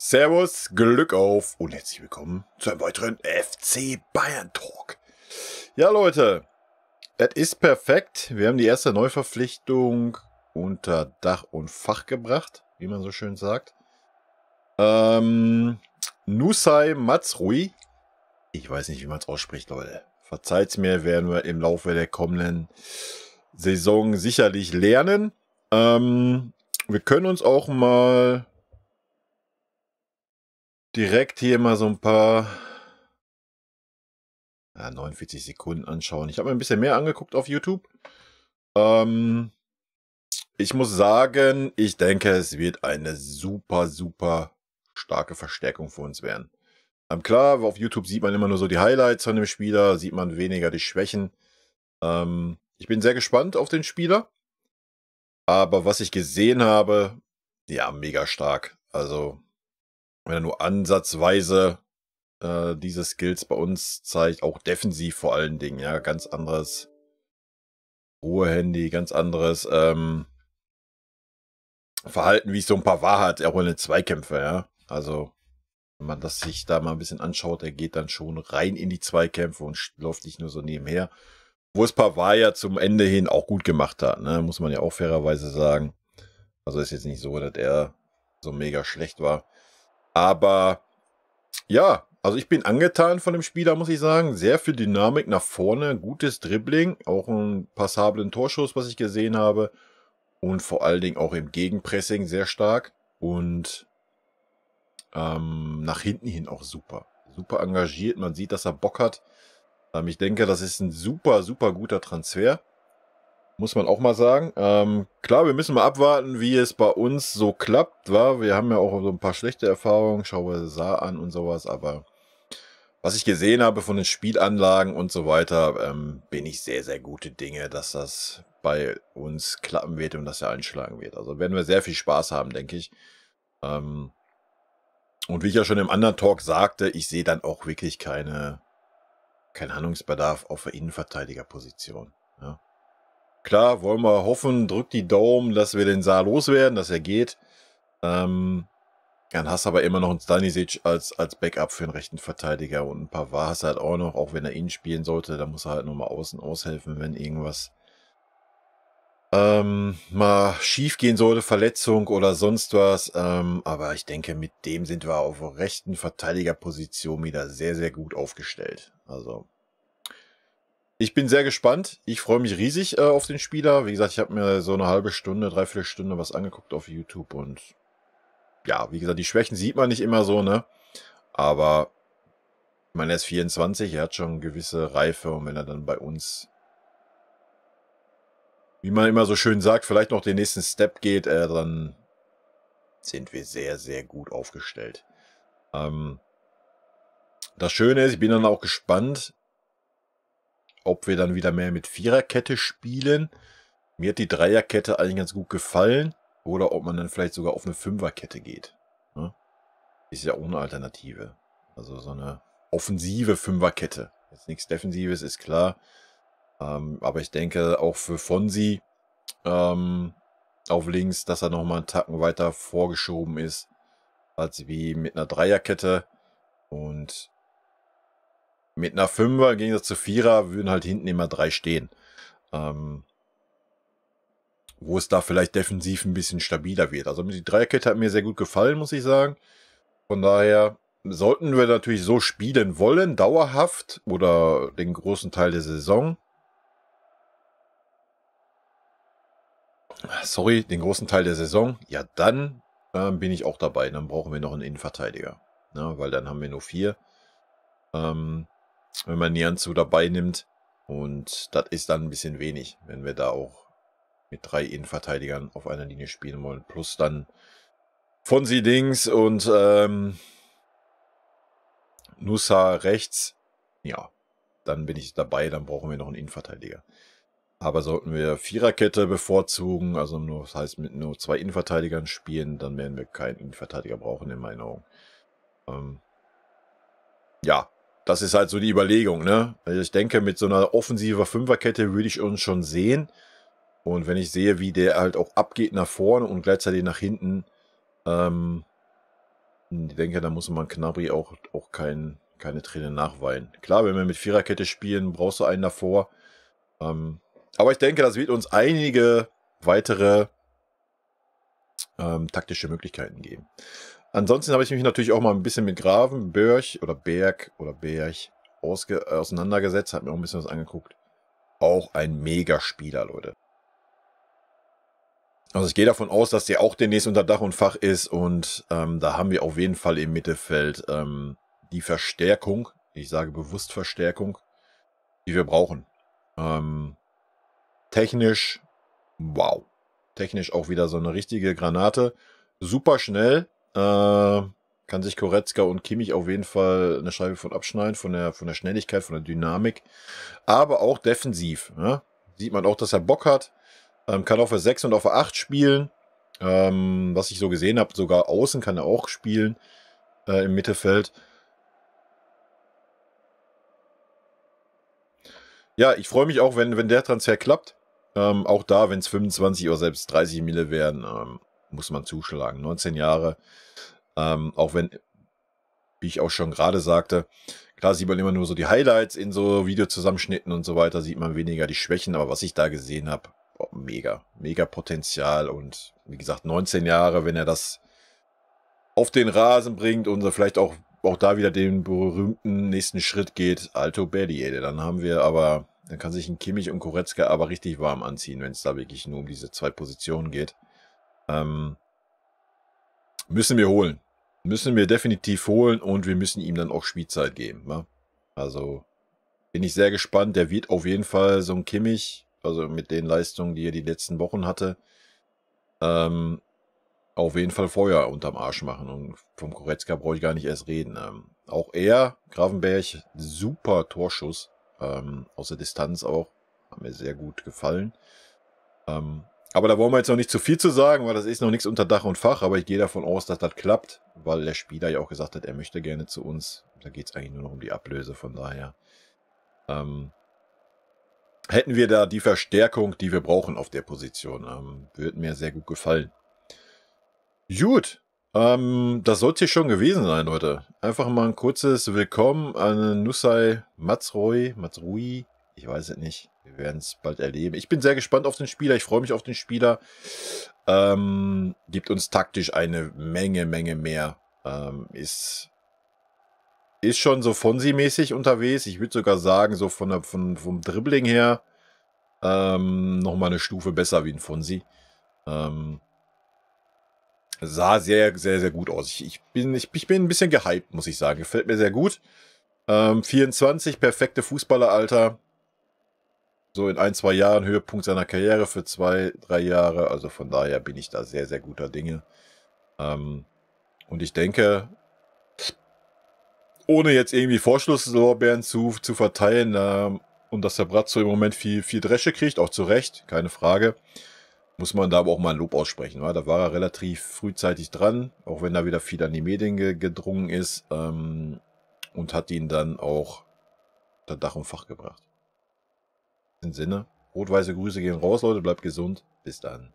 Servus, Glück auf und herzlich willkommen zu einem weiteren FC Bayern Talk. Ja Leute, es ist perfekt. Wir haben die erste Neuverpflichtung unter Dach und Fach gebracht, wie man so schön sagt. Nusay Mazrui. Ich weiß nicht, wie man es ausspricht, Leute. Verzeiht's mir, werden wir im Laufe der kommenden Saison sicherlich lernen. Wir können uns auch mal direkt hier mal so ein paar 49 Sekunden anschauen. Ich habe mir ein bisschen mehr angeguckt auf YouTube. Ich muss sagen, ich denke, es wird eine super starke Verstärkung für uns werden. Klar, auf YouTube sieht man immer nur so die Highlights von dem Spieler, sieht man weniger die Schwächen. Ich bin sehr gespannt auf den Spieler. Aber was ich gesehen habe, ja, mega stark. Also, wenn er nur ansatzweise diese Skills bei uns zeigt, auch defensiv vor allen Dingen, ja, ganz anderes Ruhehandy, ganz anderes Verhalten, wie es so ein Pavard hat, auch in den Zweikämpfe, ja. Also, wenn man das sich da mal ein bisschen anschaut, er geht dann schon rein in die Zweikämpfe und läuft nicht nur so nebenher. Wo es Pavard ja zum Ende hin auch gut gemacht hat, ne, muss man ja auch fairerweise sagen. Also ist jetzt nicht so, dass er so mega schlecht war. Aber ja, also ich bin angetan von dem Spieler, muss ich sagen. Sehr viel Dynamik nach vorne, gutes Dribbling, auch einen passablen Torschuss, was ich gesehen habe. Und vor allen Dingen auch im Gegenpressing sehr stark. Und nach hinten hin auch super. Super engagiert, man sieht, dass er Bock hat. Ich denke, das ist ein super guter Transfer. Muss man auch mal sagen. Klar, wir müssen mal abwarten, wie es bei uns so klappt. Wir haben ja auch so ein paar schlechte Erfahrungen. Schauen wir Saar an und sowas. Aber was ich gesehen habe von den Spielanlagen und so weiter, bin ich sehr gute Dinge, dass das bei uns klappen wird und dass er einschlagen wird. Also werden wir sehr viel Spaß haben, denke ich. Und wie ich ja schon im anderen Talk sagte, ich sehe dann auch wirklich keinen Handlungsbedarf auf der Innenverteidigerposition. Ja. Klar, wollen wir hoffen, drückt die Daumen, dass wir den Saar loswerden, dass er geht. Dann hast du aber immer noch einen Stanisic als Backup für einen rechten Verteidiger und ein Pavard hast du halt auch noch, auch wenn er innen spielen sollte, da muss er halt nochmal außen aushelfen, wenn irgendwas mal schief gehen sollte, Verletzung oder sonst was. Aber ich denke, mit dem sind wir auf der rechten Verteidigerposition wieder sehr gut aufgestellt. Also ich bin sehr gespannt. Ich freue mich riesig auf den Spieler. Wie gesagt, ich habe mir so eine halbe Stunde, dreiviertel Stunde was angeguckt auf YouTube. Und ja, wie gesagt, die Schwächen sieht man nicht immer so, ne? Aber ich meine, er ist 24, er hat schon eine gewisse Reife. Und wenn er dann bei uns, wie man immer so schön sagt, vielleicht noch den nächsten Step geht, dann sind wir sehr gut aufgestellt. Das Schöne ist, ich bin dann auch gespannt, ob wir dann wieder mehr mit Viererkette spielen. Mir hat die Dreierkette eigentlich ganz gut gefallen. Oder ob man dann vielleicht sogar auf eine Fünferkette geht. Ne? Ist ja auch eine Alternative. Also so eine offensive Fünferkette. Jetzt nichts Defensives, ist klar. Aber ich denke auch für Fonsi auf links, dass er nochmal einen Tacken weiter vorgeschoben ist. Als wie mit einer Dreierkette. Und mit einer Fünfer, im Gegensatz zu Vierer, würden halt hinten immer 3 stehen. Wo es da vielleicht defensiv ein bisschen stabiler wird. Also die Dreierkette hat mir sehr gut gefallen, muss ich sagen. Von daher sollten wir natürlich so spielen wollen, dauerhaft oder den großen Teil der Saison. Sorry, den großen Teil der Saison. Ja, dann bin ich auch dabei. Dann brauchen wir noch einen Innenverteidiger. Ne, weil dann haben wir nur 4. Wenn man Nianzou dabei nimmt. Und das ist dann ein bisschen wenig, wenn wir da auch mit 3 Innenverteidigern auf einer Linie spielen wollen. Plus dann Fonsi links und Nusa rechts. Ja, dann bin ich dabei, dann brauchen wir noch einen Innenverteidiger. Aber sollten wir Viererkette bevorzugen, also nur, das heißt mit nur 2 Innenverteidigern spielen, dann werden wir keinen Innenverteidiger brauchen, in meinen Augen. Ja, das ist halt so die Überlegung, ne? Also ich denke, mit so einer offensiver Fünferkette würde ich uns schon sehen. Und wenn ich sehe, wie der halt auch abgeht nach vorne und gleichzeitig nach hinten, Ich denke, da muss man Gnabry auch keine Tränen nachweinen. Klar, wenn wir mit Viererkette spielen, brauchst du einen davor. Aber ich denke, das wird uns einige weitere taktische Möglichkeiten geben. Ansonsten habe ich mich natürlich auch mal ein bisschen mit Gravenberch oder Berg auseinandergesetzt, habe mir auch ein bisschen was angeguckt. Auch ein Mega-Spieler, Leute. Also ich gehe davon aus, dass der auch demnächst unter Dach und Fach ist und da haben wir auf jeden Fall im Mittelfeld die Verstärkung, ich sage bewusst Verstärkung, die wir brauchen. Technisch, wow. Technisch auch wieder so eine richtige Granate. Super schnell. Kann sich Goretzka und Kimmich auf jeden Fall eine Scheibe von abschneiden, von der Schnelligkeit, von der Dynamik. Aber auch defensiv. Ja? Sieht man auch, dass er Bock hat. Kann auf der 6 und auf der 8 spielen. Was ich so gesehen habe, sogar außen kann er auch spielen im Mittelfeld. Ja, ich freue mich auch, wenn der Transfer klappt. Auch da, wenn es 25 oder selbst 30 Mille wären, muss man zuschlagen. 19 Jahre. Auch wenn, wie ich auch schon gerade sagte, klar sieht man immer nur so die Highlights in so Videozusammenschnitten und so weiter, sieht man weniger die Schwächen, aber was ich da gesehen habe, mega Potenzial und wie gesagt, 19 Jahre, wenn er das auf den Rasen bringt und vielleicht auch da wieder den berühmten nächsten Schritt geht, Alto Belli, dann haben wir aber, dann kann sich ein Kimmich und Goretzka aber richtig warm anziehen, wenn es da wirklich nur um diese 2 Positionen geht. Müssen wir holen. Müssen wir definitiv holen und wir müssen ihm dann auch Spielzeit geben. Ne? Also bin ich sehr gespannt. Der wird auf jeden Fall so ein Kimmich, also mit den Leistungen, die er die letzten Wochen hatte, auf jeden Fall Feuer unterm Arsch machen. Und vom Goretzka brauche ich gar nicht erst reden. Auch er, Gravenberch, super Torschuss. Aus der Distanz auch. Hat mir sehr gut gefallen. Aber da wollen wir jetzt noch nicht zu viel zu sagen, weil das ist noch nichts unter Dach und Fach. Aber ich gehe davon aus, dass das klappt, weil der Spieler ja auch gesagt hat, er möchte gerne zu uns. Da geht es eigentlich nur noch um die Ablöse. Von daher hätten wir da die Verstärkung, die wir brauchen auf der Position. Würde mir sehr gut gefallen. Gut, das sollte schon gewesen sein, Leute. Einfach mal ein kurzes Willkommen an Nusay Mazrui. Ich weiß es nicht. Wir werden es bald erleben. Ich bin sehr gespannt auf den Spieler. Ich freue mich auf den Spieler. Gibt uns taktisch eine Menge mehr. Ist schon so Fonsi-mäßig unterwegs. Ich würde sogar sagen, so vom Dribbling her nochmal eine Stufe besser wie ein Fonsi. Sah sehr gut aus. Ich bin ein bisschen gehypt, muss ich sagen. Gefällt mir sehr gut. 24, perfekte Fußballeralter. So in 1-2 Jahren Höhepunkt seiner Karriere für 2-3 Jahre. Also von daher bin ich da sehr guter Dinge. Und ich denke, ohne jetzt irgendwie Vorschusslorbeeren zu verteilen, und dass der Brazzo im Moment viel Dresche kriegt, auch zu Recht, keine Frage, muss man da aber auch mal ein Lob aussprechen. Da war er relativ frühzeitig dran, auch wenn da wieder viel an die Medien gedrungen ist, und hat ihn dann auch unter Dach und Fach gebracht. In dem Sinne, rot-weiße Grüße gehen raus, Leute, bleibt gesund, bis dann.